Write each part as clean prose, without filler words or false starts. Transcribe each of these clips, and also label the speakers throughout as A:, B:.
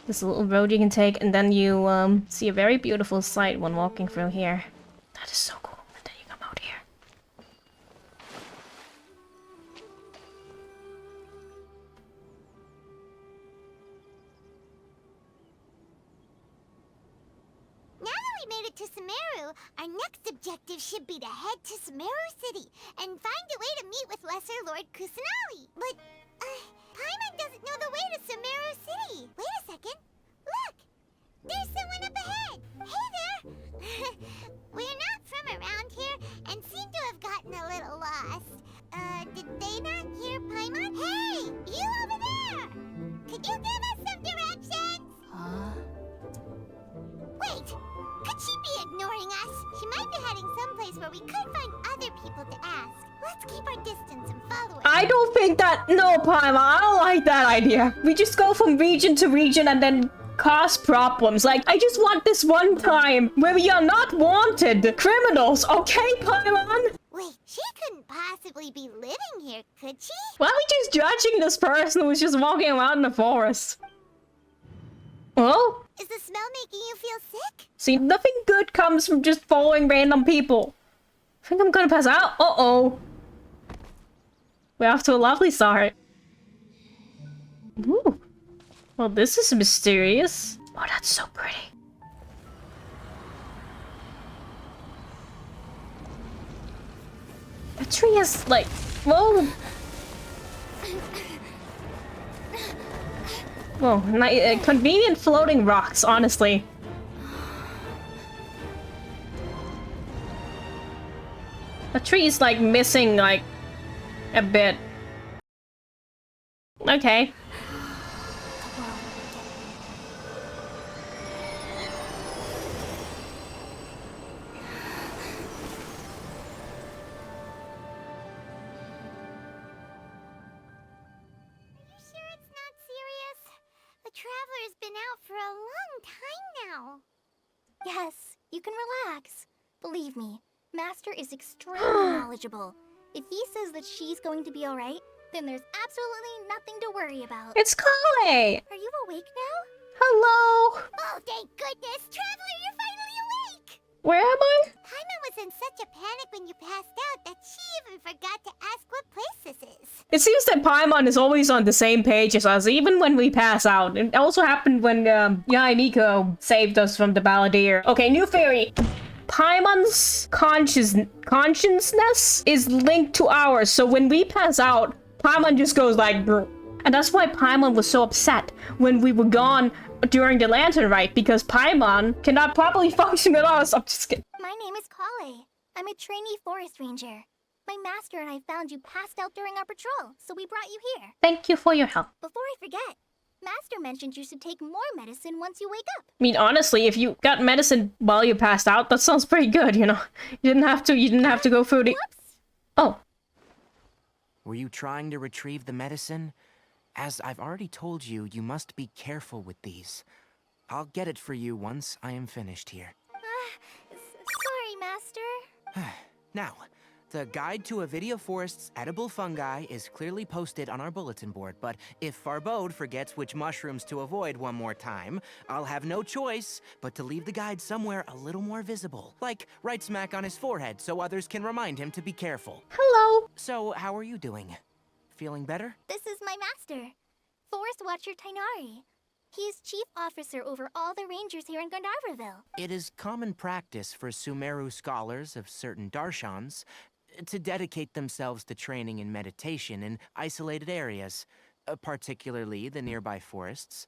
A: This little road you can take, and then you see a very beautiful sight when walking through here. That is so cool. And then you come out here.
B: Now that we made it to Sumeru, our next objective should be to head to Sumeru City and find a way to meet with Lesser Lord Kusanali. But, Paimon doesn't know the way to Sumeru City. Wait a second. Look! There's someone up ahead! Hey there! We're not from around here and seem to have gotten a little lost. Did they not hear Paimon? Hey! You over there! Could you give us some directions?
C: Huh?
B: Wait! Could she be ignoring us? She might be heading someplace where we could find other people to ask. Let's keep our distance and follow her.
A: I don't think that... No, Paimon, I don't like that idea. We just go from region to region and then cause problems. Like, I just want this one time where we are not wanted criminals, okay, Paimon?
B: Wait, she couldn't possibly be living here, could she?
A: Why are we just judging this person who's just walking around in the forest? Oh?
B: Is the smell making you feel sick?
A: See, nothing good comes from just following random people. I think I'm gonna pass out. Uh-oh. We're off to a lovely start. Ooh. Well, this is mysterious. Oh, that's so pretty. The tree is like... Whoa. Whoa, convenient floating rocks, honestly. The tree is like missing like a bit. Okay.
B: Traveler's been out for a long time now.
C: Yes, you can relax. Believe me, Master is extremely knowledgeable. If he says that she's going to be alright, then there's absolutely nothing to worry about.
A: It's Kale!
C: Are you awake now?
A: Hello!
B: Oh, thank goodness! Traveler, you're finally awake!
A: Where am I?
B: Paimon was in such a panic when you passed out that she even forgot to ask what place this is.
A: It seems that Paimon is always on the same page as us, even when we pass out. It also happened when Yai Miko saved us from the balladeer. Okay, new theory. Paimon's consciousness is linked to ours, so when we pass out, Paimon just goes like... Brr. And that's why Paimon was so upset when we were gone during the lantern rite, because Paimon cannot properly function with us. I'm just kidding.
C: My name is Kale. I'm a trainee forest ranger. My master and I found you passed out during our patrol, so we brought you here.
A: Thank you for your help.
C: Before I forget, Master mentioned you should take more medicine once you wake up.
A: I mean, honestly, if you got medicine while you passed out, that sounds pretty good, you know. You didn't have to go through the...
C: Whoops!
A: Oh.
D: Were you trying to retrieve the medicine? As I've already told you, you must be careful with these. I'll get it for you once I am finished here.
C: Sorry, Master.
D: Now, the guide to Avidia Forest's edible fungi is clearly posted on our bulletin board, but if Farbode forgets which mushrooms to avoid one more time, I'll have no choice but to leave the guide somewhere a little more visible, like right smack on his forehead so others can remind him to be careful.
A: Hello.
D: So, how are you doing? Feeling better?
C: This is my master, Forest Watcher Tainari. He is chief officer over all the rangers here in Gandharvaville.
D: It is common practice for Sumeru scholars of certain darshans to dedicate themselves to training in meditation in isolated areas, particularly the nearby forests.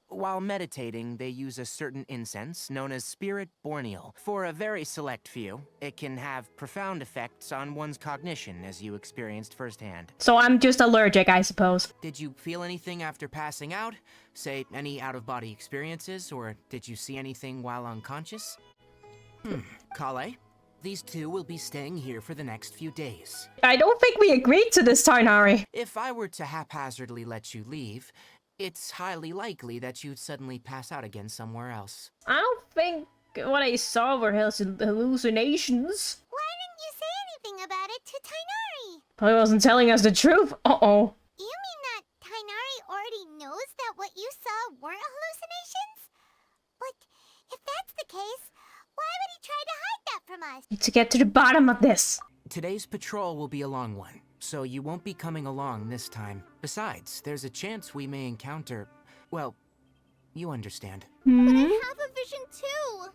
D: While meditating, they use a certain incense known as Spirit Borneal. For a very select few, it can have profound effects on one's cognition, as you experienced firsthand.
A: So I'm just allergic, I suppose.
D: Did you feel anything after passing out? Say, any out-of-body experiences, or did you see anything while unconscious? Kale, these two will be staying here for the next few days.
A: I don't think we agreed to this, Tainari.
D: If I were to haphazardly let you leave, it's highly likely that you'd suddenly pass out again somewhere else.
A: I don't think what I saw were hallucinations.
B: Why didn't you say anything about it to Tainari?
A: Probably wasn't telling us the truth. Uh-oh.
B: You mean that Tainari already knows that what you saw weren't hallucinations? But if that's the case, why would he try to hide that from us?
A: Need to get to the bottom of this.
D: Today's patrol will be a long one, so you won't be coming along this time. Besides, there's a chance we may encounter... well, you understand.
C: But I have a vision too!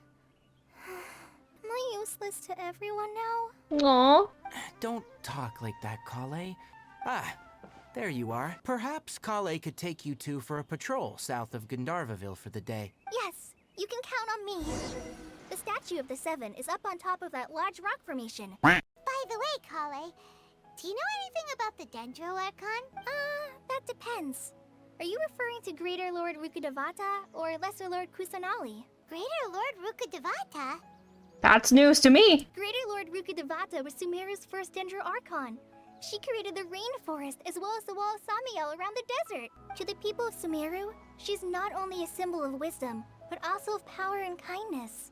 C: Am I useless to everyone now?
A: Aww.
D: Don't talk like that, Kale. Ah, there you are. Perhaps Kale could take you two for a patrol south of Gandharvaville for the day.
C: Yes, you can count on me. The statue of the Seven is up on top of that large rock formation.
B: By the way, Kale, do you know anything about the Dendro Archon?
C: That depends. Are you referring to Greater Lord Rukkhadevata or Lesser Lord Kusanali?
B: Greater Lord Rukkhadevata?
A: That's news to me.
C: Greater Lord Rukkhadevata was Sumeru's first Dendro Archon. She created the rainforest as well as the wall of Samiel around the desert. To the people of Sumeru, she's not only a symbol of wisdom, but also of power and kindness.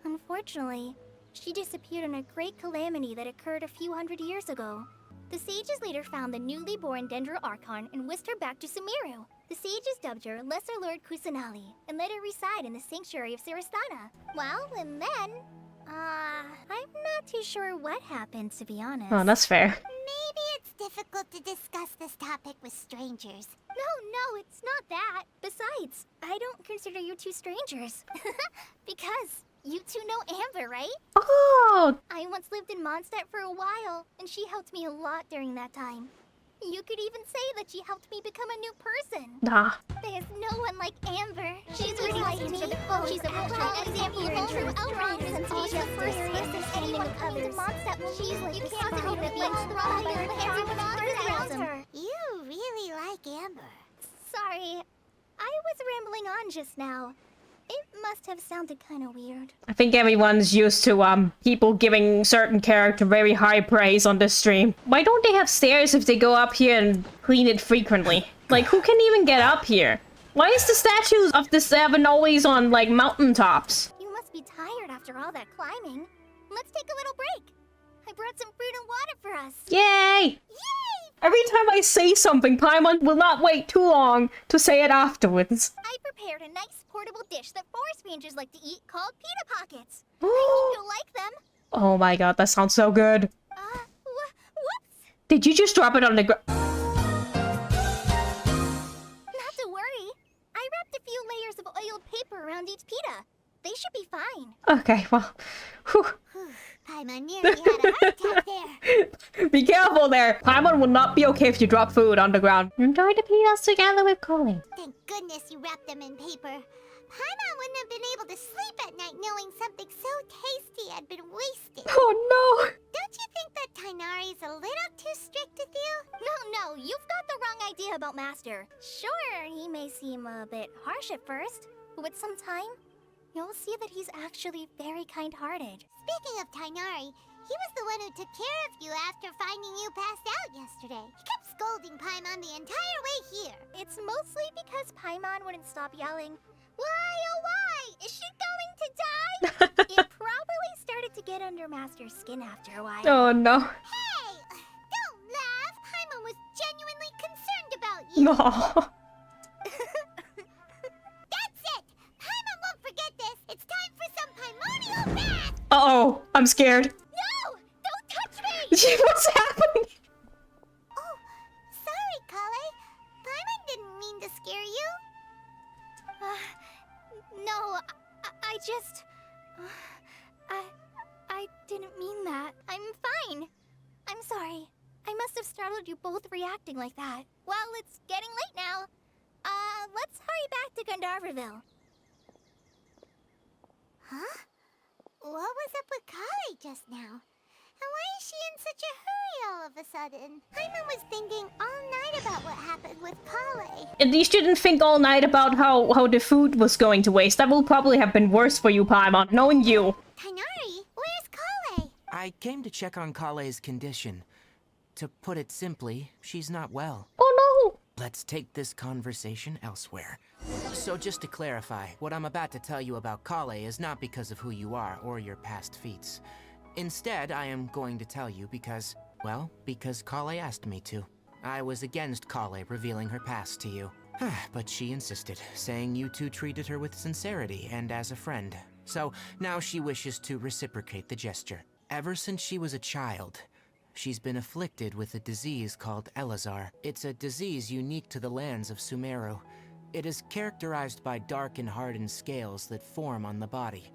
C: Unfortunately, she disappeared in a great calamity that occurred a few hundred years ago. The sages later found the newly born Dendro Archon and whisked her back to Sumeru. The sages dubbed her Lesser Lord Kusanali and let her reside in the sanctuary of Sarastana. Well, and then... I'm not too sure what happened, to be honest.
A: Oh, that's fair.
B: Maybe it's difficult to discuss this topic with strangers.
C: No, it's not that. Besides, I don't consider you two strangers. Because you two know Amber, right?
A: Oh,
C: I once lived in Mondstadt for a while, and she helped me a lot during that time. You could even say that she helped me become a new person.
A: nah.
C: There's no one like Amber. She's really like me. She's a prime example of true outriders and she's the first understanding of others. She's like you can't help but be enthralled by everyone around her.
B: You really like Amber.
C: Sorry, I was rambling on just now. It must have sounded kind of weird.
A: I think everyone's used to people giving certain character very high praise on this stream. Why don't they have stairs if they go up here and clean it frequently? Like, who can even get up here? Why is the statues of the Seven always on, like, mountaintops?
C: You must be tired after all that climbing. Let's take a little break. I brought some fruit and water for us.
A: Yay! Every time I say something, Paimon will not wait too long to say it afterwards.
C: I prepared a nice portable dish that forest rangers like to eat called pita pockets. I hope you'll like them.
A: Oh my god, that sounds so good.
C: Whoops!
A: Did you just drop it on the ground?
C: Not to worry. I wrapped a few layers of oiled paper around each pita. They should be fine.
A: Okay, well, whew.
B: Paimon nearly had a heart attack there.
A: Be careful there. Paimon will not be okay if you drop food on the ground. Enjoy the pitas together with Colin.
B: Thank goodness you wrapped them in paper. Paimon wouldn't have been able to sleep at night knowing something so tasty had been wasted.
A: Oh no!
B: Don't you think that Tainari's a little too strict with you?
C: No, you've got the wrong idea about Master. Sure, he may seem a bit harsh at first, but with some time, you'll see that he's actually very kind-hearted.
B: Speaking of Tainari, he was the one who took care of you after finding you passed out yesterday. He kept scolding Paimon the entire way here.
C: It's mostly because Paimon wouldn't stop yelling, "Why, oh why? Is she going to die?" It probably started to get under Master's skin after a while.
A: Oh no.
B: Hey! Don't laugh! Paimon was genuinely concerned about you.
A: No.
B: That's it! Paimon won't forget this! It's time for some Paimonial bath!
A: Uh-oh, I'm scared.
C: No! Don't touch me!
A: What's happening?
B: Oh, sorry, Kale. Paimon didn't mean to scare you.
C: No, I just... I didn't mean that. I'm fine. I'm sorry. I must have startled you both reacting like that. Well, it's getting late now. Let's hurry back to Gandharvaville.
B: Huh? What was up with Kale just now? And why is she in such a hurry all of a sudden? Paimon was thinking all night about what happened with Kale.
A: At least you didn't think all night about how the food was going to waste. That will probably have been worse for you, Paimon, knowing you.
B: Tainari, where's Kale?
D: I came to check on Kale's condition. To put it simply, she's not well.
A: Oh no!
D: Let's take this conversation elsewhere. So just to clarify, what I'm about to tell you about Kale is not because of who you are or your past feats. Instead, I am going to tell you because Kale asked me to. I was against Kale revealing her past to you. But she insisted, saying you two treated her with sincerity and as a friend. So now she wishes to reciprocate the gesture. Ever since she was a child, she's been afflicted with a disease called Elazar. It's a disease unique to the lands of Sumeru. It is characterized by dark and hardened scales that form on the body.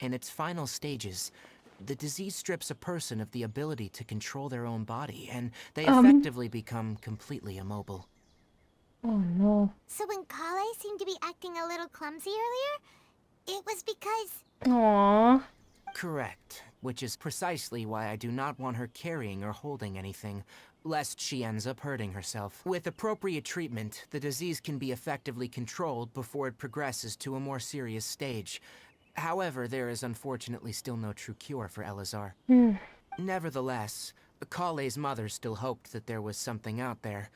D: In its final stages, the disease strips a person of the ability to control their own body, and they effectively become completely immobile.
A: Oh no.
B: So when Kale seemed to be acting a little clumsy earlier, it was because...
A: Aww.
D: Correct, which is precisely why I do not want her carrying or holding anything, lest she ends up hurting herself. With appropriate treatment, the disease can be effectively controlled before it progresses to a more serious stage. However, there is unfortunately still no true cure for Elazar. Nevertheless, Kale's mother still hoped that there was something out there.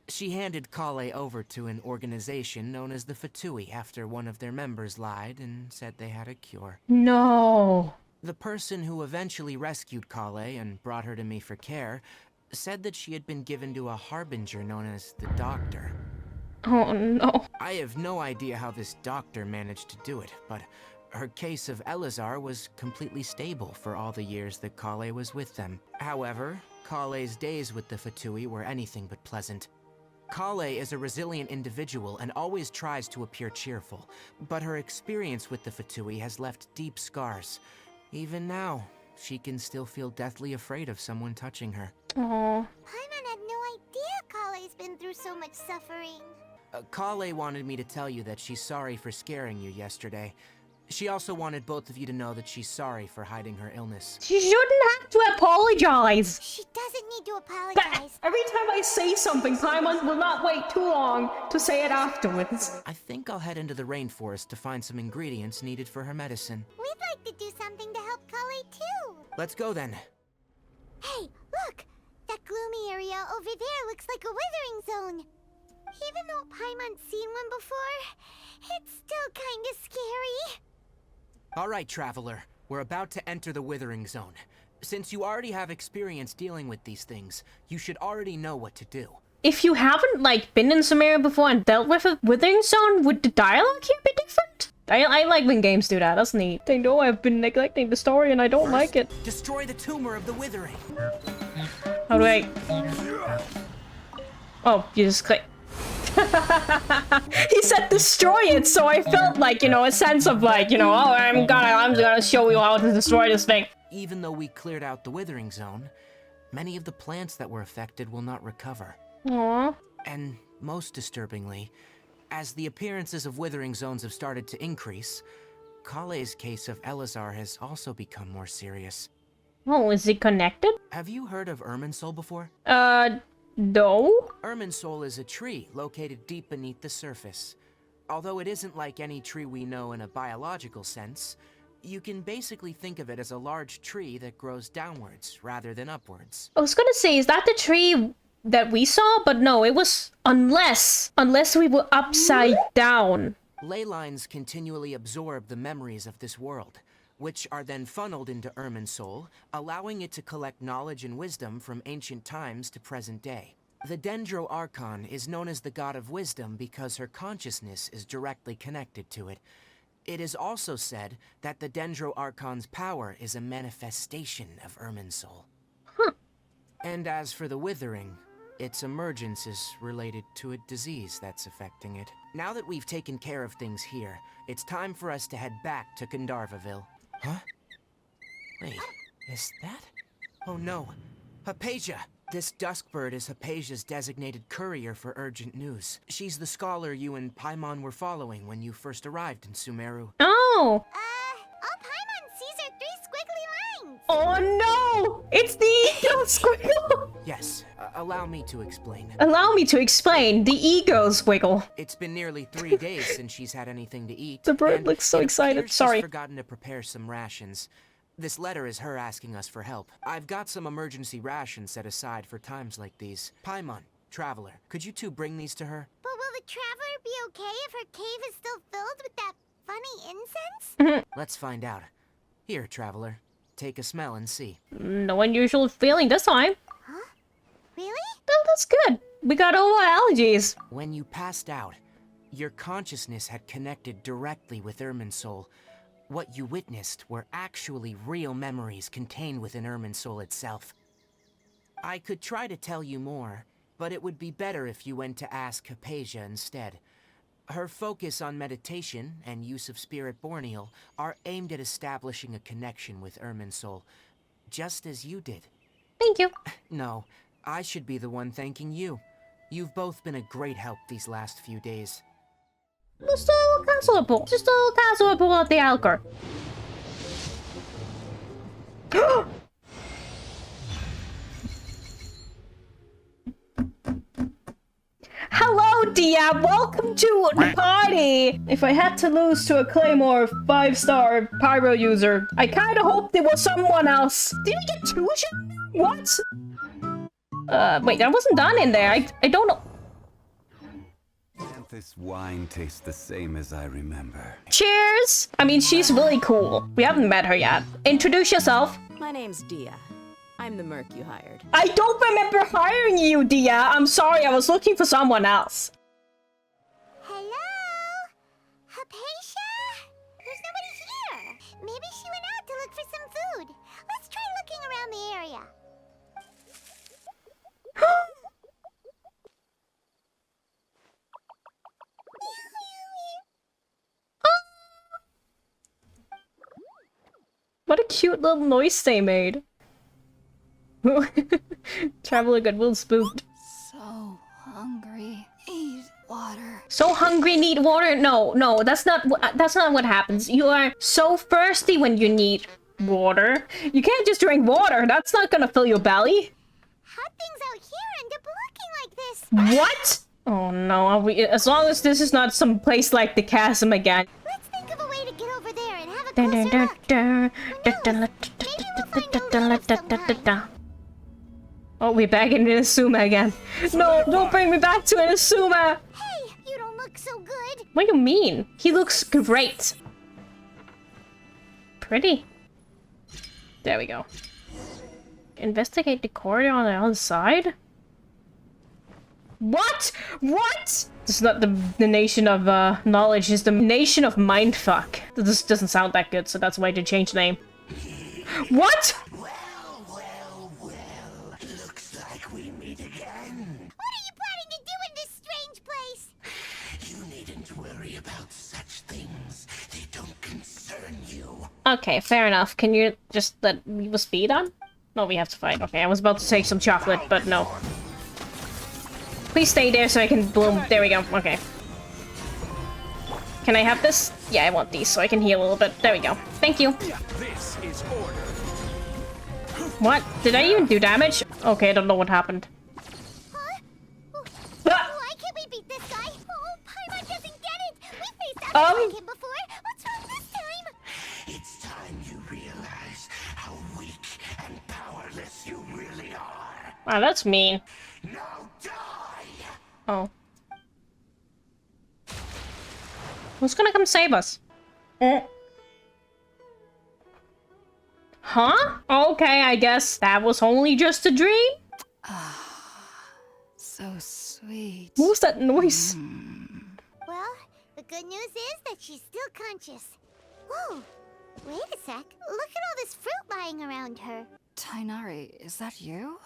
D: She handed Kale over to an organization known as the Fatui after one of their members lied and said they had a cure.
A: No.
D: The person who eventually rescued Kale and brought her to me for care said that she had been given to a harbinger known as the Doctor.
A: Oh no.
D: I have no idea how this doctor managed to do it, but her case of Elazar was completely stable for all the years that Kale was with them. However, Kale's days with the Fatui were anything but pleasant. Kale is a resilient individual and always tries to appear cheerful, but her experience with the Fatui has left deep scars. Even now, she can still feel deathly afraid of someone touching her.
A: Aww.
B: Paimon had no idea Kale's been through so much suffering.
D: Kale wanted me to tell you that she's sorry for scaring you yesterday. She also wanted both of you to know that she's sorry for hiding her illness.
A: She shouldn't have to apologize.
B: She doesn't need to apologize.
A: Every time I say something, Paimon will not wait too long to say it afterwards.
D: I think I'll head into the rainforest to find some ingredients needed for her medicine.
B: We'd like to do something to help Kale too.
D: Let's go then.
B: Hey, look! That gloomy area over there looks like a withering zone. Even though Paimon's seen one before, it's still kinda scary.
D: All right, Traveler. We're about to enter the Withering Zone. Since you already have experience dealing with these things, you should already know what to do.
A: If you haven't, like, been in Sumeru before and dealt with a Withering Zone, would the dialogue here be different? I like when games do that. That's neat. They know I've been neglecting the story and I don't like it.
D: Destroy the tumor of the Withering.
A: How do I... Oh, you just click. He said destroy it, so I felt like, you know, a sense of like, you know, oh, I'm gonna show you how to destroy this thing.
D: Even though we cleared out the Withering Zone, many of the plants that were affected will not recover.
A: Aww.
D: And most disturbingly, as the appearances of Withering Zones have started to increase, Kale's case of Elazar has also become more serious.
A: Oh, is it connected?
D: Have you heard of Irminsul before?
A: No?
D: Irminsul is a tree located deep beneath the surface. Although it isn't like any tree we know in a biological sense, you can basically think of it as a large tree that grows downwards rather than upwards.
A: I was gonna say, is that the tree that we saw? But no, it was unless we were upside down.
D: Ley lines continually absorb the memories of this world, which are then funneled into Irminsul, allowing it to collect knowledge and wisdom from ancient times to present day. The Sumeru Archon is known as the god of wisdom because her consciousness is directly connected to it. It is also said that the Sumeru Archon's power is a manifestation of Irminsul.
A: Huh.
D: And as for the Withering, its emergence is related to a disease that's affecting it. Now that we've taken care of things here, it's time for us to head back to Gandharvaville. Huh? Wait, is that? Oh no, Hypatia! This duskbird is Hypatia's designated courier for urgent news. She's the scholar you and Paimon were following when you first arrived in Sumeru.
A: Oh!
B: All Paimon sees are 3 squiggly lines!
A: Oh no! It's the ego squiggle!
D: Yes, allow me to explain.
A: Allow me to explain. The ego squiggle.
D: It's been nearly 3 days since she's had anything to eat.
A: The bird
D: and
A: looks so
D: it
A: excited.
D: appears
A: Sorry.
D: She's forgotten to prepare some rations. This letter is her asking us for help. I've got some emergency rations set aside for times like these. Paimon, Traveler, could you two bring these to her?
B: But will the Traveler be okay if her cave is still filled with that funny incense?
D: Let's find out. Here, Traveler, take a smell and see.
A: No unusual feeling this time.
B: Huh? Really?
A: Well, that's good. We got over allergies.
D: When you passed out, your consciousness had connected directly with Irminsul. What you witnessed were actually real memories contained within Irminsul itself. I could try to tell you more, but it would be better if you went to ask Hypatia instead. Her focus on meditation and use of Spirit Borneal are aimed at establishing a connection with Irminsul, just as you did.
A: Thank you.
D: No, I should be the one thanking you. You've both been a great help these last few days.
A: Just a casual Just a casual at the Alcor. Hello, Dia! Welcome to the party! If I had to lose to a Claymore 5-star pyro user, I kinda hoped it was someone else. Did we get 2 shots? What? Wait, I wasn't done in there. I don't know.
E: Can't this wine taste the same as I remember?
A: Cheers! I mean, she's really cool. We haven't met her yet. Introduce yourself.
F: My name's Dia. I'm the merc you hired.
A: I don't remember hiring you, Dia. I'm sorry, I was looking for someone else.
B: Hello? Hypatia? There's nobody here. Maybe she went out to look for some food. Let's try looking around the area.
A: What a cute little noise they made. Traveler Goodwill spooked.
G: So hungry. Need water.
A: So hungry, need water? No, that's not what happens. You are so thirsty when you need water. You can't just drink water. That's not gonna fill your belly.
B: How'd things out here end up looking like this?
A: What? Oh no, as long as this is not some place like the chasm again.
B: Let's think of a way to get over there and have a closer look. Maybe we'll find a lure.
A: Oh, we're back in Inazuma again. No, don't bring me back to Inazuma!
B: Hey, you don't look so good.
A: What do you mean? He looks great. Pretty. There we go. Investigate the corridor on the other side? What? What? This is not the nation of knowledge, it's the nation of mindfuck. This doesn't sound that good, so that's why I did change the name. What?
B: What are you planning to do in this strange place?
H: You needn't worry about such things. They don't concern you.
A: Okay, fair enough. Can you just let me with speed on? No, we have to fight. Okay, I was about to take some chocolate, but no. Please stay there so I can bloom. There we go. Okay. Can I have this? Yeah, I want these so I can heal a little bit. There we go. Thank you.
H: This is order.
A: What? Did I even do damage? Okay, I don't know what happened.
B: Huh?
A: Ah!
B: Why can't we beat this guy? Oh, Paimon doesn't get it. We faced that like him before. What's wrong this time?
H: It's time you realize how weak and powerless you really are.
A: Wow, that's mean.
H: Now die!
A: Oh. Who's gonna come save us? Huh? Okay, I guess that was only just a dream?
G: So sweet.
A: What was that noise?
B: Well, the good news is that she's still conscious. Whoa, wait a sec. Look at all this fruit lying around her.
G: Tainari, is that you?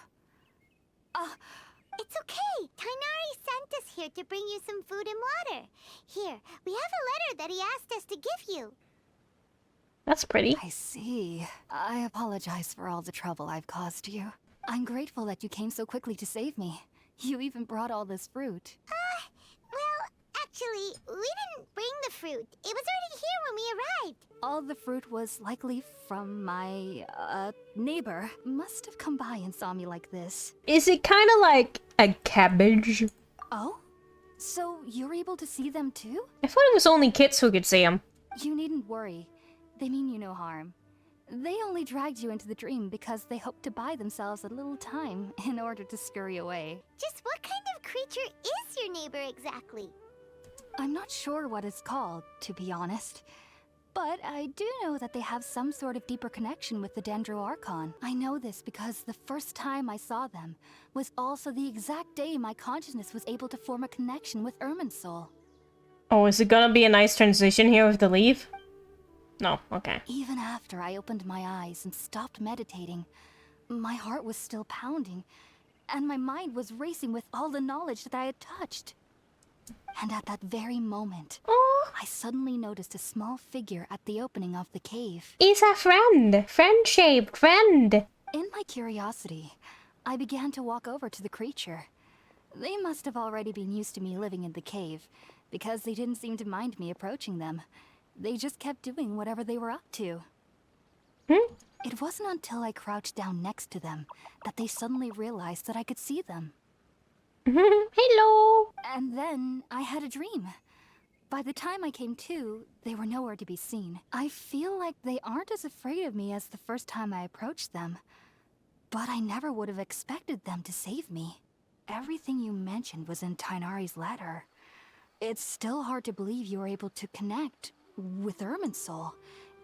B: It's okay. Tainari sent us here to bring you some food and water. Here, we have a letter that he asked us to give you.
A: That's pretty.
G: I see. I apologize for all the trouble I've caused you. I'm grateful that you came so quickly to save me. You even brought all this fruit.
B: Well, actually, we didn't bring the fruit. It was already here when we arrived.
G: All the fruit was likely from my, neighbor. Must have come by and saw me like this.
A: Is it kind of like a cabbage?
G: Oh? So you're able to see them too?
A: I thought it was only kids who could see them.
G: You needn't worry. They mean you no harm. They only dragged you into the dream because they hoped to buy themselves a little time in order to scurry away.
B: Just what kind of creature is your neighbor exactly?
G: I'm not sure what it's called, to be honest. But I do know that they have some sort of deeper connection with the Dendro Archon. I know this because the first time I saw them was also the exact day my consciousness was able to form a connection with Irminsul.
A: Oh, is it gonna be a nice transition here with the leave? No, okay.
G: Even after I opened my eyes and stopped meditating, my heart was still pounding, and my mind was racing with all the knowledge that I had touched. And at that very moment,
A: Oh,
G: I suddenly noticed a small figure at the opening of the cave.
A: it's a friend. Friend-shaped friend.
G: In my curiosity, I began to walk over to the creature. They must have already been used to me living in the cave, because they didn't seem to mind me approaching them. They just kept doing whatever they were up to. It wasn't until I crouched down next to them that they suddenly realized that I could see them.
A: Hello.
G: And then I had a dream. By the time I came to, they were nowhere to be seen. I feel like they aren't as afraid of me as the first time I approached them. But I never would have expected them to save me. Everything you mentioned was in Tainari's letter. It's still hard to believe you were able to connect with Irminsul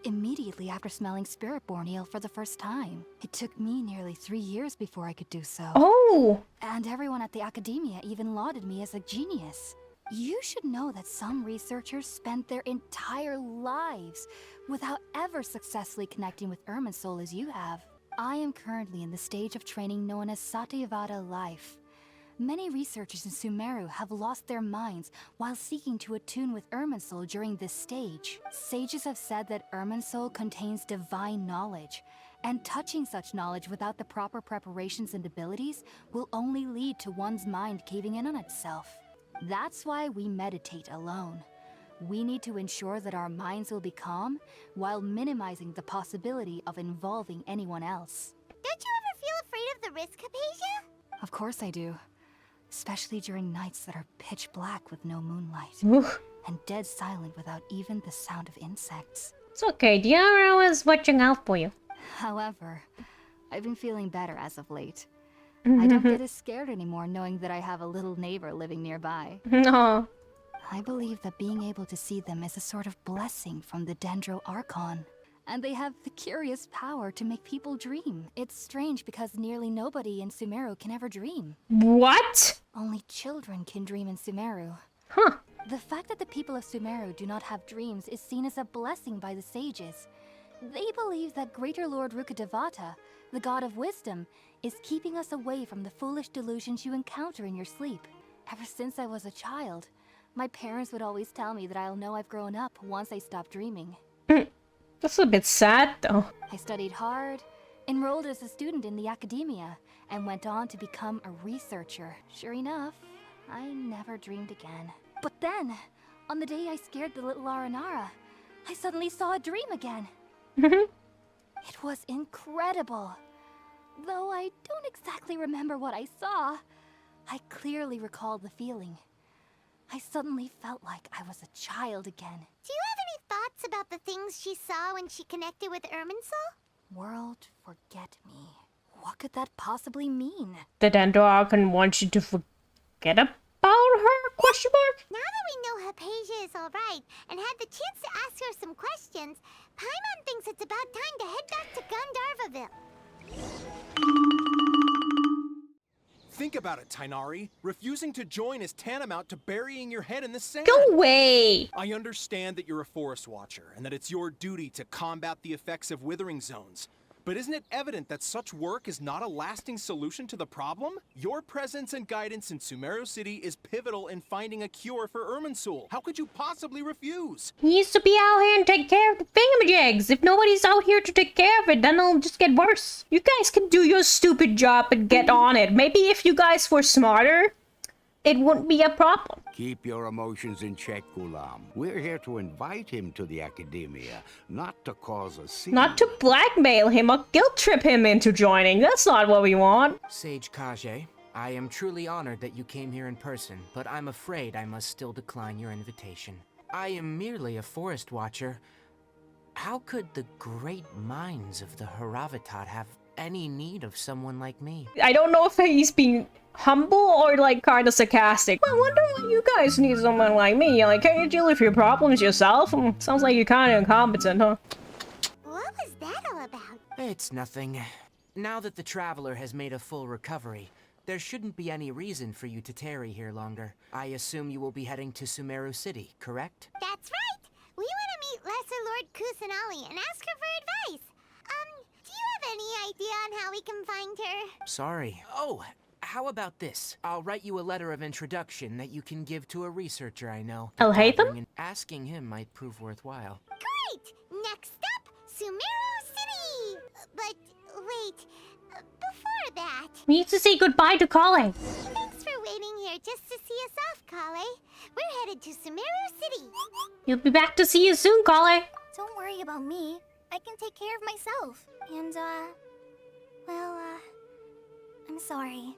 G: immediately after smelling Spiritborn Ale for the first time. It took me nearly 3 years before I could do so.
A: Oh.
G: And everyone at the Academia even lauded me as a genius. You should know that some researchers spent their entire lives without ever successfully connecting with Irminsul as you have. I am currently in the stage of training known as Satyavada Life. Many researchers in Sumeru have lost their minds while seeking to attune with Irminsul during this stage. Sages have said that Irminsul contains divine knowledge, and touching such knowledge without the proper preparations and abilities will only lead to one's mind caving in on itself. That's why we meditate alone. We need to ensure that our minds will be calm while minimizing the possibility of involving anyone else.
B: Don't you ever feel afraid of the risk, Hypatia?
G: Of course I do. Especially during nights that are pitch black with no moonlight.
A: Oof.
G: And dead silent without even the sound of insects.
A: It's okay. Diara is watching out for you.
G: However, I've been feeling better as of late. I don't get as scared anymore knowing that I have a little neighbor living nearby.
A: No.
G: I believe that being able to see them is a sort of blessing from the Dendro Archon. And they have the curious power to make people dream. It's strange because nearly nobody in Sumeru can ever dream.
A: What?
G: Only children can dream in Sumeru.
A: Huh.
G: The fact that the people of Sumeru do not have dreams is seen as a blessing by the sages. They believe that Greater Lord Rukkhadevata, the god of wisdom, is keeping us away from the foolish delusions you encounter in your sleep. Ever since I was a child, my parents would always tell me that I'll know I've grown up once I stop dreaming.
A: That's a bit sad, though.
G: I studied hard, enrolled as a student in the Academia, and went on to become a researcher. Sure enough, I never dreamed again. But then, on the day I scared the little Aranara, I suddenly saw a dream again. It was incredible. Though I don't exactly remember what I saw, I clearly recall the feeling. I suddenly felt like I was a child again.
B: Do you have any thoughts about the things she saw when she connected with Irminsul?
G: World, forget me. What could that possibly mean?
A: The Dendro Archon wants you to forget about her? Question mark?
B: Now that we know Hypatia is alright and had the chance to ask her some questions, Paimon thinks it's about time to head back to Gandharvaville.
I: Think about it, Tainari. Refusing to join is tantamount to burying your head in the sand.
A: Go away!
I: I understand that you're a forest watcher and that it's your duty to combat the effects of withering zones. But isn't it evident that such work is not a lasting solution to the problem? Your presence and guidance in Sumeru City is pivotal in finding a cure for Irminsul. How could you possibly refuse?
A: He needs to be out here and take care of the thingamajigs. If nobody's out here to take care of it, then it'll just get worse. You guys can do your stupid job and get on it. Maybe if you guys were smarter, it wouldn't be a problem.
H: Keep your emotions in check, Gulam. We're here to invite him to the Academia, not to cause a scene.
A: Not to blackmail him or guilt trip him into joining. That's not what we want.
D: Sage Kage, I am truly honored that you came here in person, but I'm afraid I must still decline your invitation. I am merely a forest watcher. How could the great minds of the Haravatat have any need of someone like me.
A: I don't know if he's being humble or like kind of sarcastic. I wonder why you guys need someone like me. Like, can't you deal with your problems yourself? Sounds like you're kind of incompetent, huh?
B: What was that all about?
D: It's nothing. Now that the Traveler has made a full recovery, there shouldn't be any reason for you to tarry here longer. I assume you will be heading to Sumeru City, correct?
B: That's right! We want to meet Lesser Lord Kusanali and ask her for advice. Do you have any idea on how we can find her?
D: Sorry. Oh, how about this? I'll write you a letter of introduction that you can give to a researcher I know.
A: I'll hate them?
D: And asking him might prove worthwhile.
B: Great! Next up, Sumeru City! But wait, before that...
A: We need to say goodbye to Kale.
B: Thanks for waiting here just to see us off, Kale. We're headed to Sumeru City.
A: You'll be back to see you soon, Kale.
C: Don't worry about me. I can take care of myself. And, I'm sorry.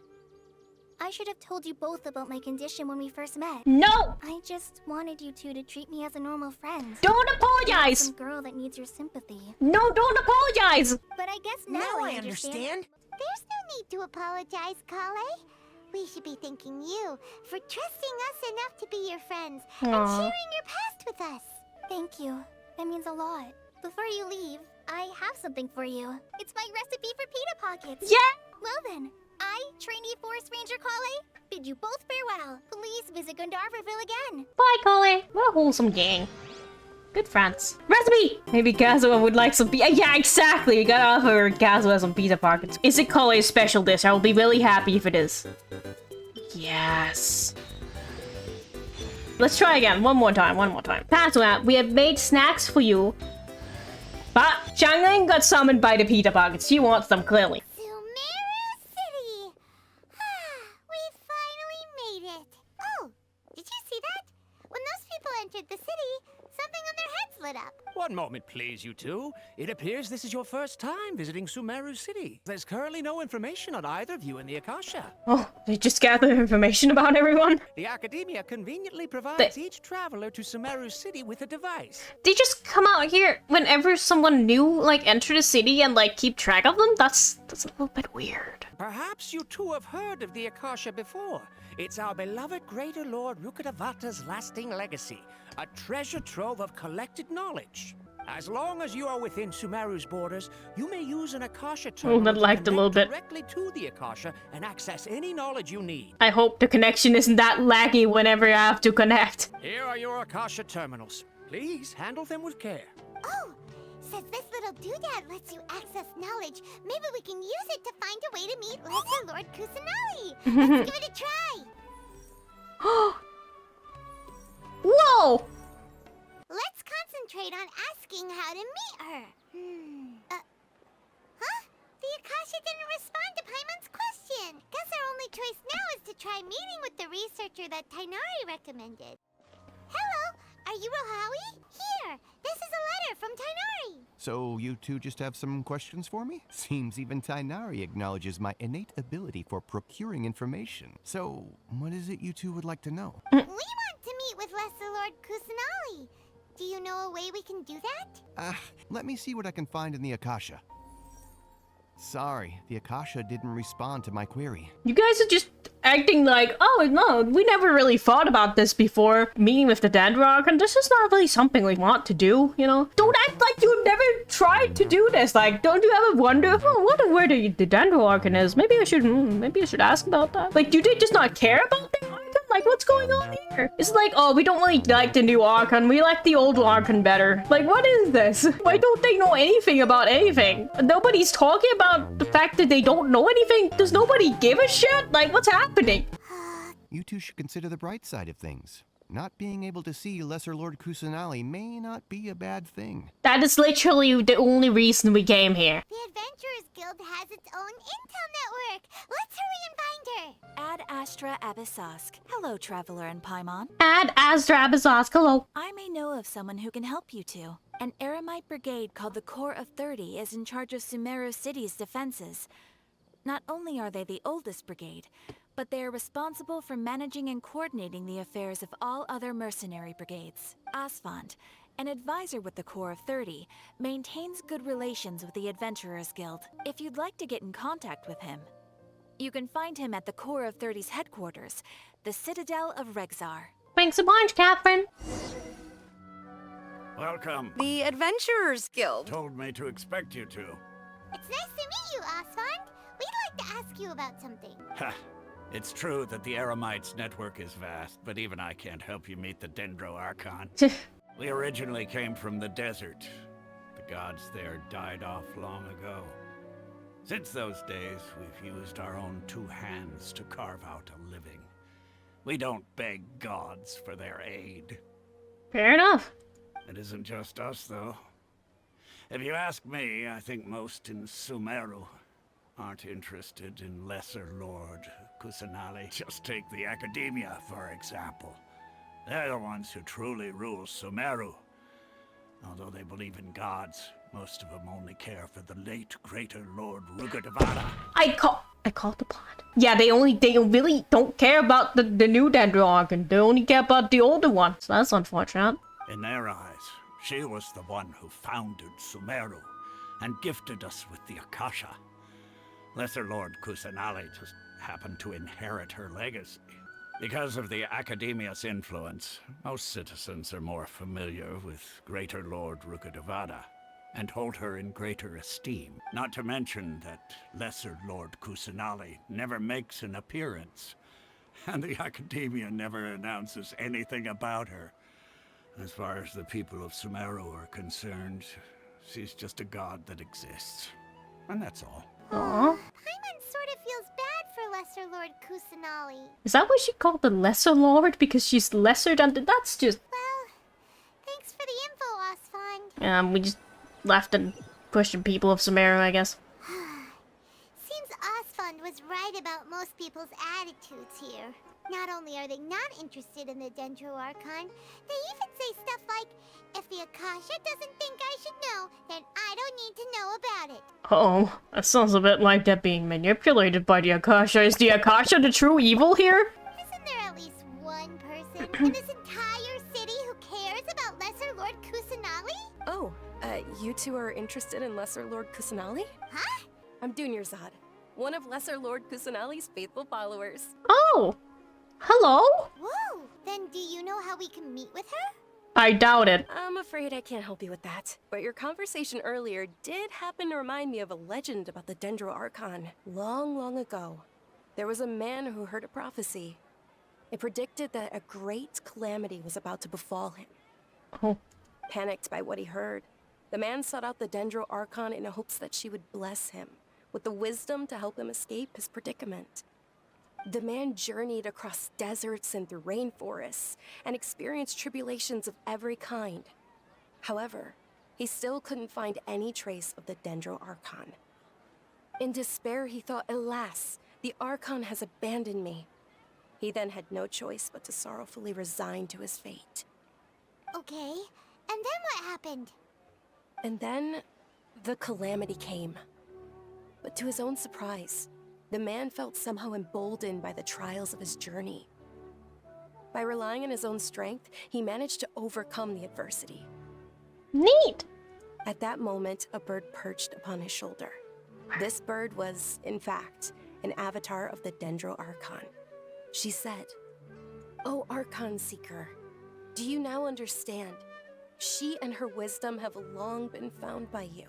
C: I should have told you both about my condition when we first met.
A: No!
C: I just wanted you two to treat me as a normal friend.
A: Don't apologize!
C: Some girl that needs your sympathy.
A: No, don't apologize!
C: But I guess now I understand.
B: There's no need to apologize, Kale. We should be thanking you for trusting us enough to be your friends and sharing your past with us.
C: Thank you. That means a lot. Before you leave, I have something for you. It's my recipe for pita pockets.
A: Yeah!
C: Well then, I, trainee Forest Ranger Kale, bid you both farewell. Please visit Gandharvaville again.
A: Bye, Kale. What a wholesome gang. Good friends. Recipe! Maybe Kazuha would like some pizza. Yeah, exactly! We gotta offer Kazuha some pizza pockets. Is it Kale's special dish? I will be really happy if it is. Yes. Let's try again. One more time. Kazuha, we have made snacks for you. But Xiangling got summoned by the pizza pockets. She wants them, clearly.
B: Sumeru City! We finally made it. Oh, did you see that? When those people entered the city, something on their heads lit up.
J: One moment, please, you two. It appears this is your first time visiting Sumeru City. There's currently no information on either of you in the Akasha.
A: Oh, they just gather information about everyone?
J: The Academia conveniently provides each traveler to Sumeru City with a device.
A: They just come out here whenever someone new, like, enter the city and, like, keep track of them? That's a little bit weird.
J: Perhaps you two have heard of the Akasha before. It's our beloved Greater Lord Rukkhadevata's lasting legacy, a treasure trove of collected knowledge. As long as you are within Sumeru's borders, you may use an Akasha terminal
A: that lagged a little bit.
J: directly to the Akasha and access any knowledge you need.
A: I hope the connection isn't that laggy whenever I have to connect.
J: Here are your Akasha terminals. Please handle them with care.
B: Oh, since this little doodad lets you access knowledge, maybe we can use it to find a way to meet Lesser Lord Kusanali. Let's give it a try.
A: Whoa!
B: Let's concentrate on asking how to meet her. Huh? The Akasha didn't respond to Paimon's question. Guess our only choice now is to try meeting with the researcher that Tainari recommended. Hello, are you Rohawi? Here, this is a letter from Tainari.
K: So you two just have some questions for me? Seems even Tainari acknowledges my innate ability for procuring information. So, what is it you two would like to know?
B: We want to meet with Lesser Lord Kusanali. Do you know a way we can do that?
K: Let me see what I can find in the Akasha. Sorry, the Akasha didn't respond to my query.
A: You guys are just acting like, oh no, we never really thought about this before meeting with the Dendrock, and this is not really something we want to do, you know? Don't act like you never tried to do this. Like, don't you ever wonder, oh, wonder where the Dendrock is? Maybe I should ask about that. Like, do they just not care about the Archon? Like, what's going on here? It's like, oh, we don't really like the new Archon. We like the old Archon better. Like, what is this? Why don't they know anything about anything? Nobody's talking about the fact that they don't know anything. Does nobody give a shit? Like, what's happening?
K: You two should consider the bright side of things. Not being able to see Lesser Lord Kusanali may not be a bad thing.
A: That is literally the only reason we came here.
B: The Adventurers Guild has its own intel network. Let's hurry and find her.
L: Ad Astra Abyssosk. Hello, Traveler and Paimon.
A: Ad Astra Abyssosk, hello.
L: I may know of someone who can help you two. An Eremite brigade called the Corps of 30 is in charge of Sumeru City's defenses. Not only are they the oldest brigade, but they are responsible for managing and coordinating the affairs of all other mercenary brigades. Asfand, an advisor with the Corps of 30, maintains good relations with the Adventurers Guild. If you'd like to get in contact with him, you can find him at the Corps of 30's headquarters, the Citadel of Rexar.
A: Thanks a bunch, Catherine.
M: Welcome.
F: The Adventurers Guild.
M: Told me to expect you two.
B: It's nice to meet you, Osfond. We'd like to ask you about something.
M: Ha! It's true that the Eremites network is vast, but even I can't help you meet the Dendro Archon. We originally came from the desert. The gods there died off long ago. Since those days, we've used our own two hands to carve out a living. We don't beg gods for their aid.
A: Fair enough.
M: It isn't just us, though. If you ask me, I think most in Sumeru aren't interested in Lesser Lord Kusanali. Just take the Academia, for example. They're the ones who truly rule Sumeru. Although they believe in gods, most of them only care for the late Greater Lord Rukkhadevata.
A: I called the plot. Yeah, they really don't care about the new Dendro Archon. They only care about the older one. So that's unfortunate.
M: In their eyes, she was the one who founded Sumeru and gifted us with the Akasha. Lesser Lord Kusanali just happened to inherit her legacy. Because of the Academia's influence, most citizens are more familiar with Greater Lord Rukkhadevata and hold her in greater esteem. Not to mention that Lesser Lord Kusanali never makes an appearance, and the Academia never announces anything about her. As far as the people of Sumeru are concerned, she's just a god that exists. And that's all.
A: Aww.
B: Paimon sort of feels bad for Lesser Lord Kusanali.
A: Is that what she called the Lesser Lord? Because she's lesser than that's just...
B: Well, thanks for the info, Osfond.
A: We just left and pushed the people of Sumeru, I guess.
B: Seems Osfond was right about most people's attitudes here. Not only are they not interested in the Dendro Archon, they even say stuff like, if the Akasha doesn't think I should know, then I don't need to know about it.
A: Uh-oh, that sounds a bit like they're being manipulated by the Akasha. Is the Akasha the true evil here?
B: Isn't there at least one person in this entire city who cares about Lesser Lord Kusanali?
F: Oh, you two are interested in Lesser Lord Kusanali?
B: Huh?
F: I'm Dunyarzad, one of Lesser Lord Kusanali's faithful followers.
A: Oh! Hello?
B: Whoa! Then do you know how we can meet with her?
A: I doubt it.
F: I'm afraid I can't help you with that. But your conversation earlier did happen to remind me of a legend about the Dendro Archon. Long, long ago, there was a man who heard a prophecy. It predicted that a great calamity was about to befall him.
A: Oh.
F: Panicked by what he heard, the man sought out the Dendro Archon in hopes that she would bless him with the wisdom to help him escape his predicament. The man journeyed across deserts and through rainforests and experienced tribulations of every kind. However, he still couldn't find any trace of the Dendro Archon. In despair, he thought, alas, the Archon has abandoned me. He then had no choice but to sorrowfully resign to his fate.
B: Okay, and then what happened?
F: And then, the calamity came. But to his own surprise, the man felt somehow emboldened by the trials of his journey. By relying on his own strength, he managed to overcome the adversity.
A: Neat!
F: At that moment, a bird perched upon his shoulder. This bird was, in fact, an avatar of the Dendro Archon. She said, "O Archon Seeker, do you now understand? She and her wisdom have long been found by you.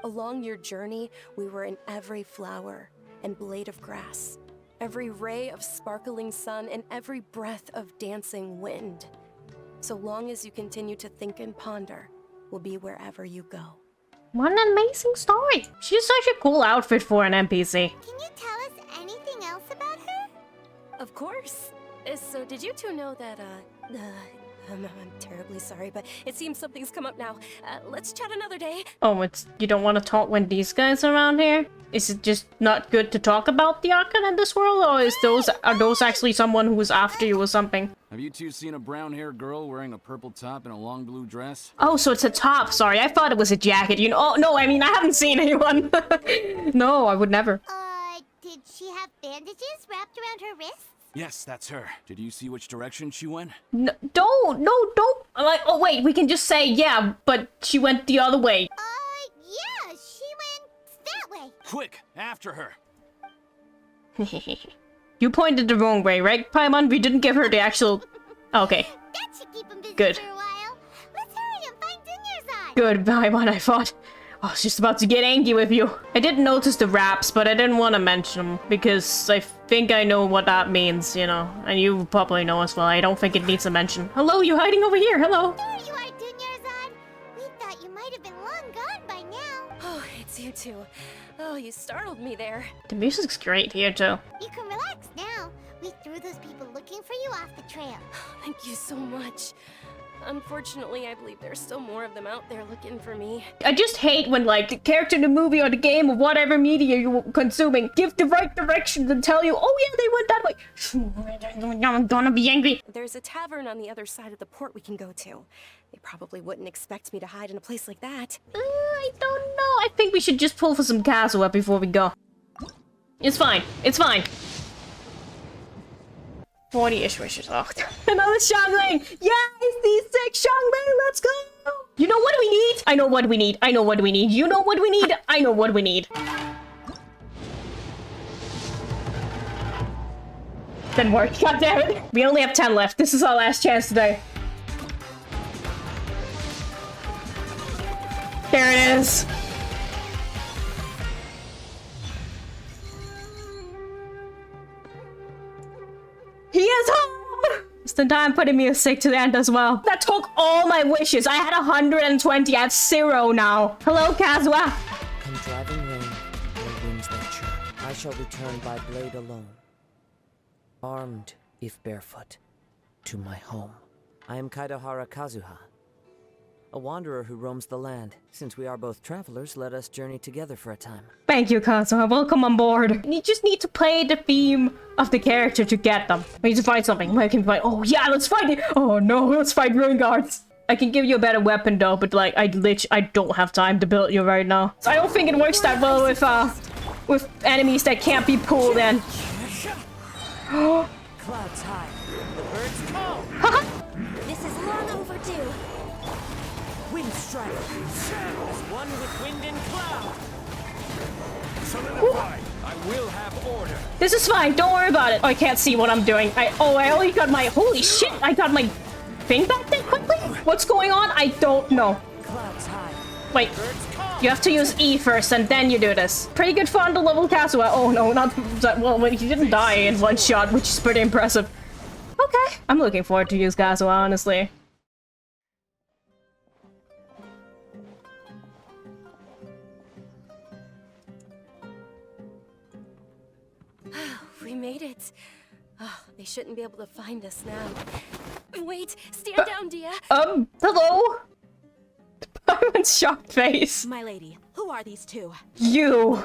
F: Along your journey, we were in every flower and blade of grass, every ray of sparkling sun, and every breath of dancing wind. So long as you continue to think and ponder, we'll be wherever you go."
A: What an amazing story! She's such a cool outfit for an NPC.
B: Can you tell us anything else about her?
F: Of course. So did you two know that, I'm terribly sorry, but it seems something's come up now. Let's chat another day.
A: Oh, you don't want to talk when these guys are around here? Is it just not good to talk about the Archon in this world, or are those actually someone who's after you or something?
N: Have you two seen a brown-haired girl wearing a purple top and a long blue dress?
A: Oh, so it's a top. Sorry, I thought it was a jacket. You know? Oh, no, I mean, I haven't seen anyone. No, I would never.
B: Did she have bandages wrapped around her wrists?
N: Yes, that's her. Did you see which direction she went?
A: No, don't I'm like, oh wait, we can just say, yeah, but she went the other way.
B: Yeah, she went that way.
N: Quick, after her.
A: You pointed the wrong way, right, Paimon? We didn't give her the actual... Okay.
B: That should keep him busy
A: Good.
B: for a while. Let's hurry and find Dunyarzad.
A: Good, Paimon, I thought. I was just about to get angry with you. I did notice the raps, but I didn't want to mention them because I think I know what that means, you know. And you probably know as well. I don't think it needs a mention. Hello, you hiding over here. Hello.
B: There you are, Dunyarzad. We thought you might have been long gone by now.
F: Oh, it's you two. Oh, you startled me there.
A: The music's great here, too.
B: You can relax now. We threw those people looking for you off the trail.
F: Thank you so much. Unfortunately, I believe there's still more of them out there looking for me.
A: I just hate when, like, the character in the movie or the game or whatever media you're consuming give the right directions and tell you, oh yeah, they went that way. I'm gonna be angry.
F: There's a tavern on the other side of the port we can go to. They probably wouldn't expect me to hide in a place like that.
A: I don't know. I think we should just pull for some Kazuha before we go. It's fine. It's fine. 40-ish wishes. Oh, another Xiangling! Yes, these 6 Xiangling! Let's go! You know what we need? I know what we need. I know what we need. You know what we need? I know what we need. Didn't work. God damn it. We only have 10 left. This is our last chance today. There it is. He is home! Just in time putting music to the end as well. That took all my wishes. I had 120. I have 0 now. Hello, Kazuha.
O: Come driving rain, or winds that churn. I shall return by blade alone, armed, if barefoot, to my home. I am Kaidahara Kazuha, a wanderer who roams the land. Since we are both travelers, let us journey together for a time.
A: Thank you, Kazuha. Welcome on board. You just need to play the theme of the character to get them. We need to find something. I can find... Oh, yeah, let's find it. Oh, no, let's find ruin guards. I can give you a better weapon, though, but, like, I don't have time to build you right now. So I don't think it works that well with enemies that can't be pulled in.
O: Clouds high. The birds call.
C: This is long overdue.
O: Wind strike. As one with wind and cloud.
J: Solidify. I will have order.
A: This is fine. Don't worry about it. Oh, I can't see what I'm doing. I only got my... Holy shit. I got my thing back there quickly. What's going on? I don't know.
O: Clouds high.
A: Wait. You have to use E first, and then you do this. Pretty good fun to level Kazuha. Oh, no, not... Well, he didn't die in one shot, which is pretty impressive. Okay. I'm looking forward to use Kazuha, honestly.
F: We made it. Oh, they shouldn't be able to find us now. Wait, stand down, Dia.
A: Hello? Paimon's shocked face.
L: My lady, who are these two?
A: You.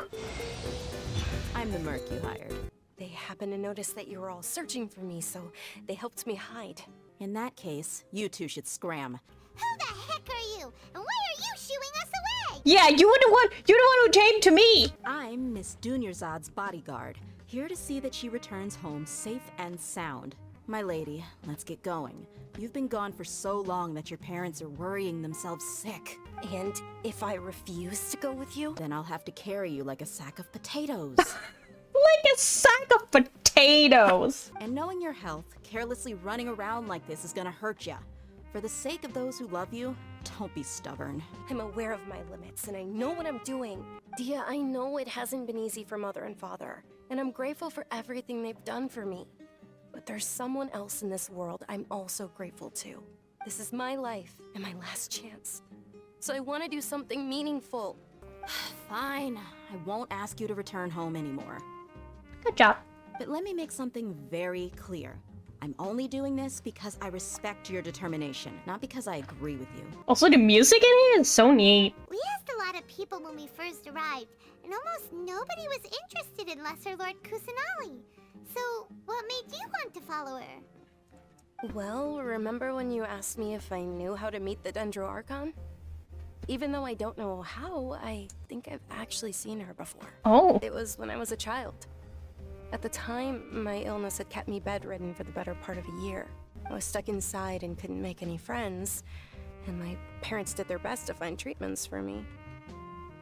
L: I'm the merc you hired.
F: They happened to notice that you were all searching for me, so they helped me hide.
L: In that case, you two should scram.
B: Who the heck are you? And why are you shooing us away?
A: Yeah, you're the one who came to me.
L: I'm Miss Dunyarzad's bodyguard, here to see that she returns home safe and sound. My lady, let's get going. You've been gone for so long that your parents are worrying themselves sick.
F: And if I refuse to go with you?
L: Then I'll have to carry you like a sack of potatoes.
A: Like a sack of potatoes.
L: And knowing your health, carelessly running around like this is gonna hurt ya. For the sake of those who love you, don't be stubborn.
F: I'm aware of my limits, and I know what I'm doing. Dia, I know it hasn't been easy for Mother and Father, and I'm grateful for everything they've done for me. But there's someone else in this world I'm also grateful to. This is my life and my last chance. So I want to do something meaningful.
L: Fine. I won't ask you to return home anymore.
A: Good job.
L: But let me make something very clear. I'm only doing this because I respect your determination, not because I agree with you.
A: Also, the music in here is so neat.
B: We asked a lot of people when we first arrived, and almost nobody was interested in Lesser Lord Kusanali. So, what made you want to follow her?
F: Well, remember when you asked me if I knew how to meet the Dendro Archon? Even though I don't know how, I think I've actually seen her before.
A: Oh.
F: It was when I was a child. At the time, my illness had kept me bedridden for the better part of a year. I was stuck inside and couldn't make any friends, and my parents did their best to find treatments for me.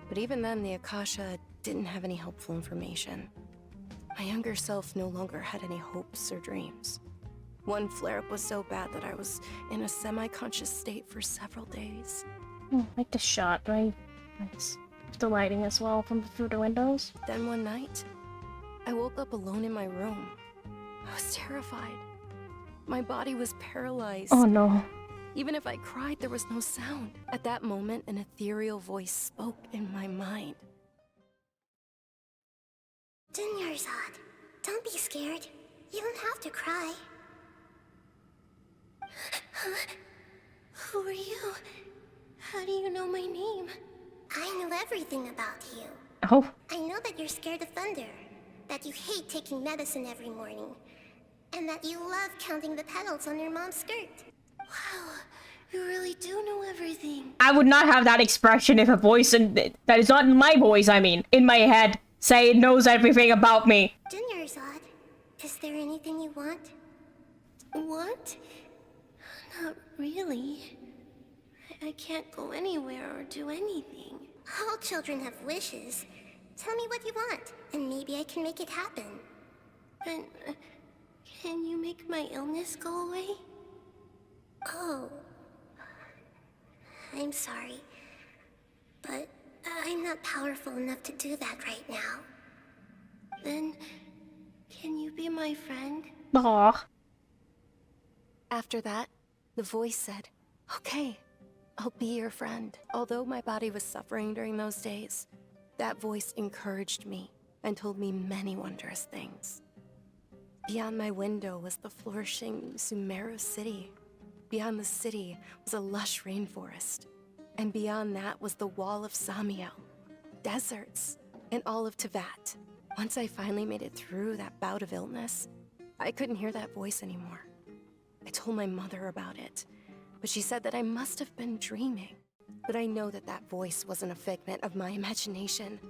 F: But even then, the Akasha didn't have any helpful information. My younger self no longer had any hopes or dreams. One flare-up was so bad that I was in a semi-conscious state for several days.
A: Like the shot, right? Nice. The lighting as well through the windows.
F: Then one night, I woke up alone in my room. I was terrified. My body was paralyzed.
A: Oh no.
F: Even if I cried, there was no sound. At that moment, an ethereal voice spoke in my mind.
B: Dunyarzad, don't be scared. You don't have to cry. Huh? Who are you? How do you know my name? I know everything about you.
A: Oh.
B: I know that you're scared of thunder, that you hate taking medicine every morning, and that you love counting the petals on your mom's skirt. Wow, you really do know everything.
A: I would not have that expression if a voice that is not in my voice, I mean, in my head, say it knows everything about me.
B: Dunyarzad, is there anything you want? Want? Not really. I can't go anywhere or do anything. All children have wishes. Tell me what you want, and maybe I can make it happen. And can you make my illness go away? Oh. I'm sorry. But I'm not powerful enough to do that right now. Then, can you be my friend?
A: Aww.
F: After that, the voice said, "Okay, I'll be your friend." Although my body was suffering during those days, that voice encouraged me and told me many wondrous things. Beyond my window was the flourishing Sumeru city. Beyond the city was a lush rainforest. And beyond that was the wall of Samiel, deserts, and all of Teyvat. Once I finally made it through that bout of illness, I couldn't hear that voice anymore. I told my mother about it, but she said that I must have been dreaming. But I know that that voice wasn't a figment of my imagination.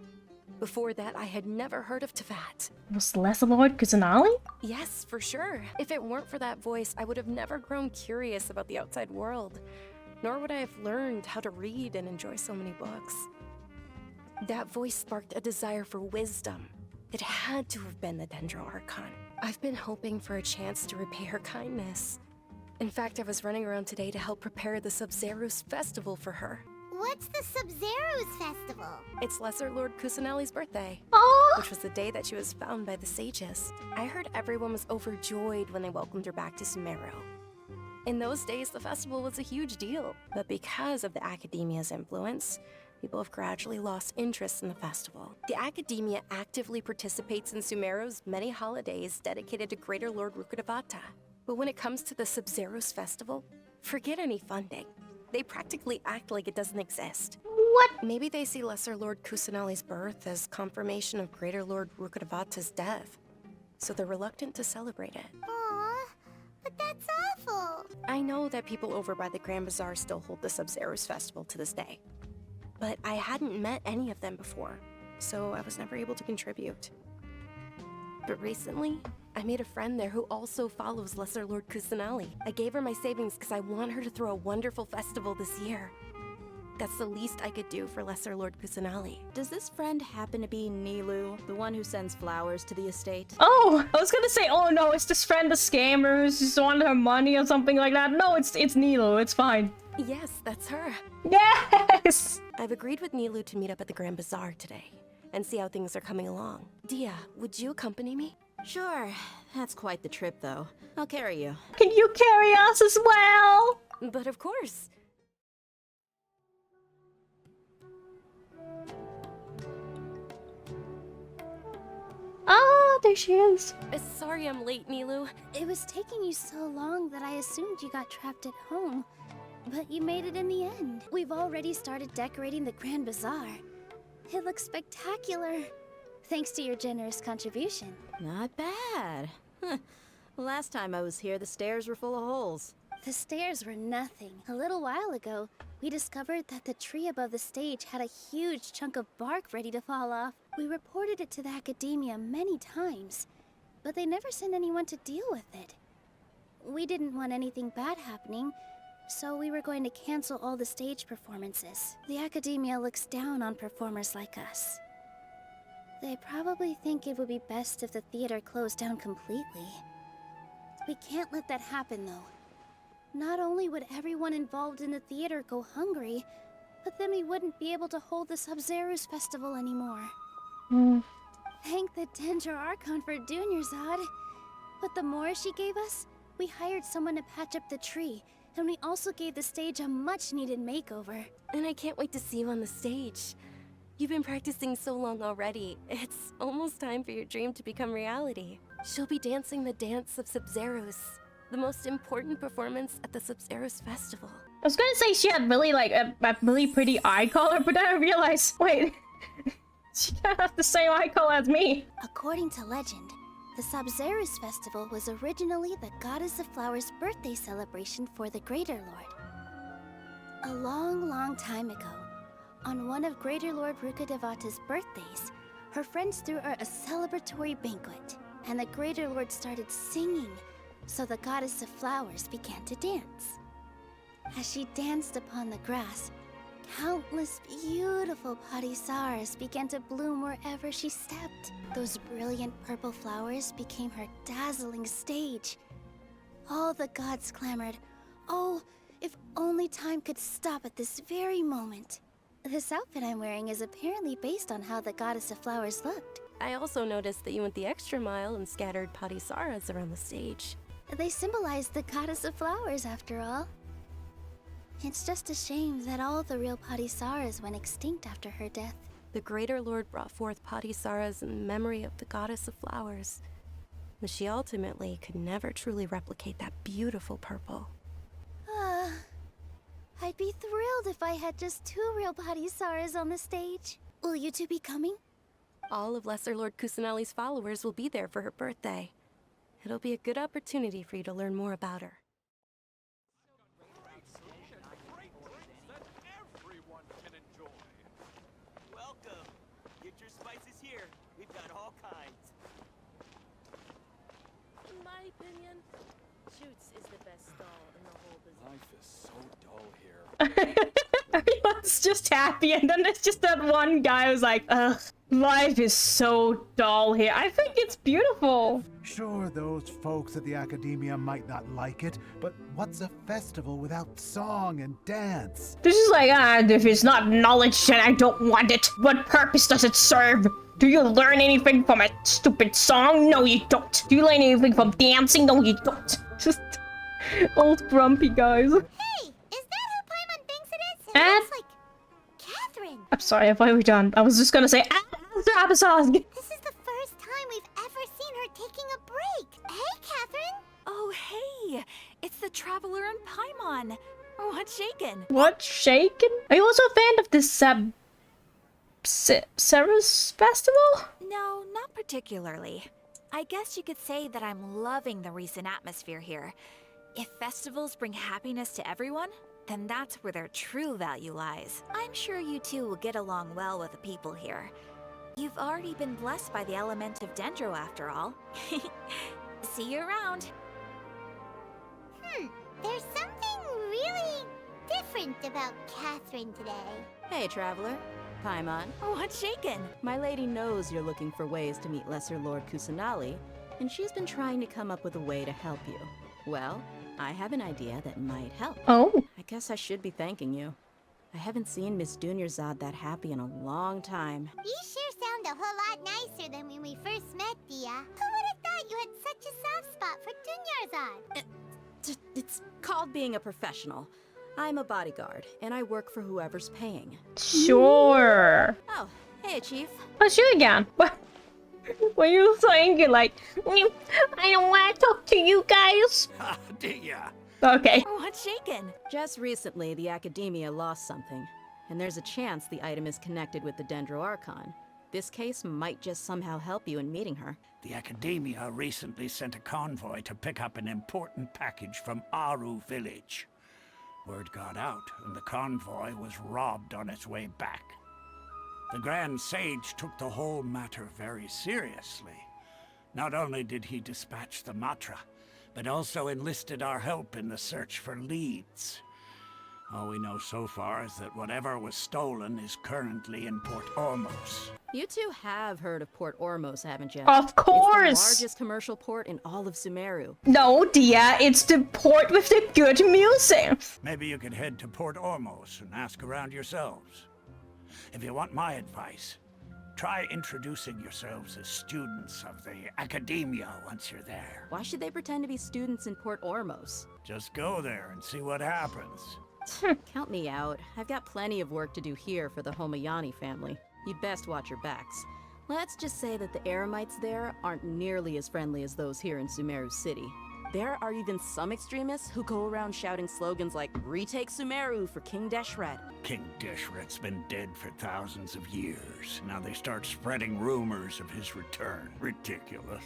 F: Before that, I had never heard of Teyvat.
A: Was Lesser Lord Kusanali?
F: Yes, for sure. If it weren't for that voice, I would have never grown curious about the outside world. Nor would I have learned how to read and enjoy so many books. That voice sparked a desire for wisdom. It had to have been the Dendro Archon. I've been hoping for a chance to repay her kindness. In fact, I was running around today to help prepare the Sub-Zerus festival for her.
B: What's the Sub-Zerus festival?
F: It's Lesser Lord Kusanali's birthday, which was the day that she was found by the sages. I heard everyone was overjoyed when they welcomed her back to Sumeru. In those days, the festival was a huge deal, but because of the Academia's influence, people have gradually lost interest in the festival. The Academia actively participates in Sumeru's many holidays dedicated to Greater Lord Rukkhadevata. But when it comes to the Sub-Zerus festival, forget any funding. They practically act like it doesn't exist.
A: What?
F: Maybe they see Lesser Lord Kusanali's birth as confirmation of Greater Lord Rukkhadevata's death, so they're reluctant to celebrate it.
B: Aww, but that's awful.
F: I know that people over by the Grand Bazaar still hold the Sub-Zerus festival to this day, but I hadn't met any of them before, so I was never able to contribute. But recently, I made a friend there who also follows Lesser Lord Kusanali. I gave her my savings because I want her to throw a wonderful festival this year. That's the least I could do for Lesser Lord Kusanali.
P: Does this friend happen to be Nilu, the one who sends flowers to the estate?
A: Oh, I was gonna say, oh no, it's this friend, the scammer, who's just wanted her money or something like that. No, it's Nilu, it's fine.
F: Yes, that's her.
A: Yes!
F: I've agreed with Nilu to meet up at the Grand Bazaar today and see how things are coming along. Dia, would you accompany me?
P: Sure. That's quite the trip, though. I'll carry you.
A: Can you carry us as well?
F: But of course.
A: Ah, there she is.
F: Sorry I'm late, Nilu.
C: It was taking you so long that I assumed you got trapped at home. But you made it in the end. We've already started decorating the Grand Bazaar. It looks spectacular. Thanks to your generous contribution.
P: Not bad. Huh. Last time I was here, the stairs were full of holes.
C: The stairs were nothing. A little while ago, we discovered that the tree above the stage had a huge chunk of bark ready to fall off. We reported it to the Academia many times, but they never sent anyone to deal with it. we didn't want anything bad happening, so we were going to cancel all the stage performances. The Academia looks down on performers like us. They probably think it would be best if the theater closed down completely. We can't let that happen, though. Not only would everyone involved in the theater go hungry, but then we wouldn't be able to hold the Sub-Zero's festival anymore. Thank the Dendro Archon for Dunyarzad. But the more she gave us, we hired someone to patch up the tree, and we also gave the stage a much-needed makeover.
F: And I can't wait to see you on the stage. You've been practicing so long already. It's almost time for your dream to become reality. She'll be dancing the dance of Sub-Zeros, the most important performance at the Sub-Zeros festival.
A: I was gonna say she had really like a really pretty eye color, but then I realized, wait, she kind of has the same eye color as me.
C: According to legend, the Sub-Zeros festival was originally the Goddess of Flowers' birthday celebration for the Greater Lord. A long, long time ago, on one of Greater Lord Rukkhadevata's birthdays, her friends threw her a celebratory banquet, and the Greater Lord started singing, so the Goddess of Flowers began to dance. As she danced upon the grass, countless beautiful parisaras began to bloom wherever she stepped. Those brilliant purple flowers became her dazzling stage. All the gods clamored, "Oh, if only time could stop at this very moment." This outfit I'm wearing is apparently based on how the Goddess of Flowers looked.
F: I also noticed that you went the extra mile and scattered parisaras around the stage.
C: They symbolize the Goddess of Flowers, after all. It's just a shame that all the real parisaras went extinct after her death.
F: The Greater Lord brought forth parisaras in memory of the Goddess of Flowers, but she ultimately could never truly replicate that beautiful purple.
C: I'd be thrilled if I had just 2 real parisaras on the stage. Will you two be coming?
F: All of Lesser Lord Kusanali's followers will be there for her birthday. It'll be a good opportunity for you to learn more about her.
Q: Welcome. Get your spices here. We've got all kinds.
R: In my opinion, Shoots is the best stall in the whole business.
I: Life is so dull here.
A: Everyone's just happy, and then there's just that one guy who's like, ugh, life is so dull here. I think it's beautiful.
S: Sure, those folks at the Academia might not like it, but what's a festival without song and dance?
A: This is like, if it's not knowledge, then I don't want it. What purpose does it serve? Do you learn anything from a stupid song? No, you don't. Do you learn anything from dancing? No, you don't. Just old grumpy guys.
B: Hey, is that who Paimon thinks it is? It looks like Catherine.
A: I'm sorry, I thought we were done. I was just gonna say,
B: This is the first time we've ever seen her taking a break. Hey, Catherine.
L: Oh, hey! It's the Traveler and Paimon. What's shaken?
A: What shaken? Are you also a fan of this Ceres festival?
L: No, not particularly. I guess you could say that I'm loving the recent atmosphere here. If festivals bring happiness to everyone, then that's where their true value lies. I'm sure you two will get along well with the people here. You've already been blessed by the element of Dendro after all. See you around.
B: There's something really different about Catherine today.
P: Hey, Traveler. Paimon.
L: What's shaken?
P: My lady knows you're looking for ways to meet Lesser Lord Kusanali, and she's been trying to come up with a way to help you. Well, I have an idea that might help.
A: Oh.
P: I guess I should be thanking you. I haven't seen Miss Dunyarzad that happy in a long time.
B: You sure sound a whole lot nicer than when we first met, Dia. Who would have thought you had such a soft spot for Dunyarzad?
P: It's called being a professional. I'm a bodyguard, and I work for whoever's paying.
A: Sure.
P: Oh, hey, Chief.
A: What's you again? What were you saying? You're like, I don't want to talk to you guys.
M: Do ya?
A: Okay.
L: What's shaken?
P: Just recently, the Academia lost something, and there's a chance the item is connected with the Dendro Archon. This case might just somehow help you in meeting her.
M: The Academia recently sent a convoy to pick up an important package from Aru village. Word got out, and the convoy was robbed on its way back. The Grand Sage took the whole matter very seriously. Not only did he dispatch the Matra, but also enlisted our help in the search for leads. All we know so far is that whatever was stolen is currently in Port Ormos.
P: You two have heard of Port Ormos, haven't you?
A: Of course!
P: It's the largest commercial port in all of Sumeru.
A: No, dear, it's the port with the good music.
M: Maybe you could head to Port Ormos and ask around yourselves. If you want my advice, try introducing yourselves as students of the Academia once you're there.
P: Why should they pretend to be students in Port Ormos?
M: Just go there and see what happens.
P: Count me out. I've got plenty of work to do here for the Homayani family. You'd best watch your backs. Let's just say that the Eremites there aren't nearly as friendly as those here in Sumeru City. There are even some extremists who go around shouting slogans like, "Retake Sumeru for King Deshret."
M: King Deshret's been dead for thousands of years. Now they start spreading rumors of his return. Ridiculous.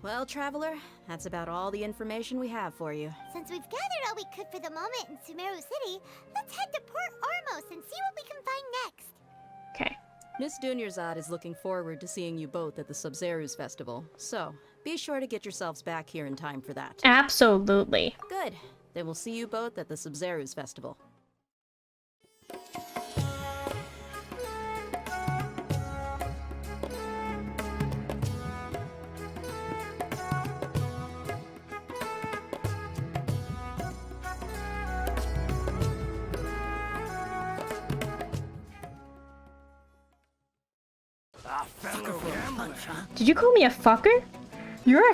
P: Well, Traveler, that's about all the information we have for you.
B: Since we've gathered all we could for the moment in Sumeru City, let's head to Port Ormos and see what we can find next.
A: Okay.
P: Miss Dunyarzad is looking forward to seeing you both at the Sub-Zerus Festival, so be sure to get yourselves back here in time for that.
A: Absolutely.
P: Good. Then we'll see you both at the Sub-Zerus Festival.
A: Did you call me a fucker? You're a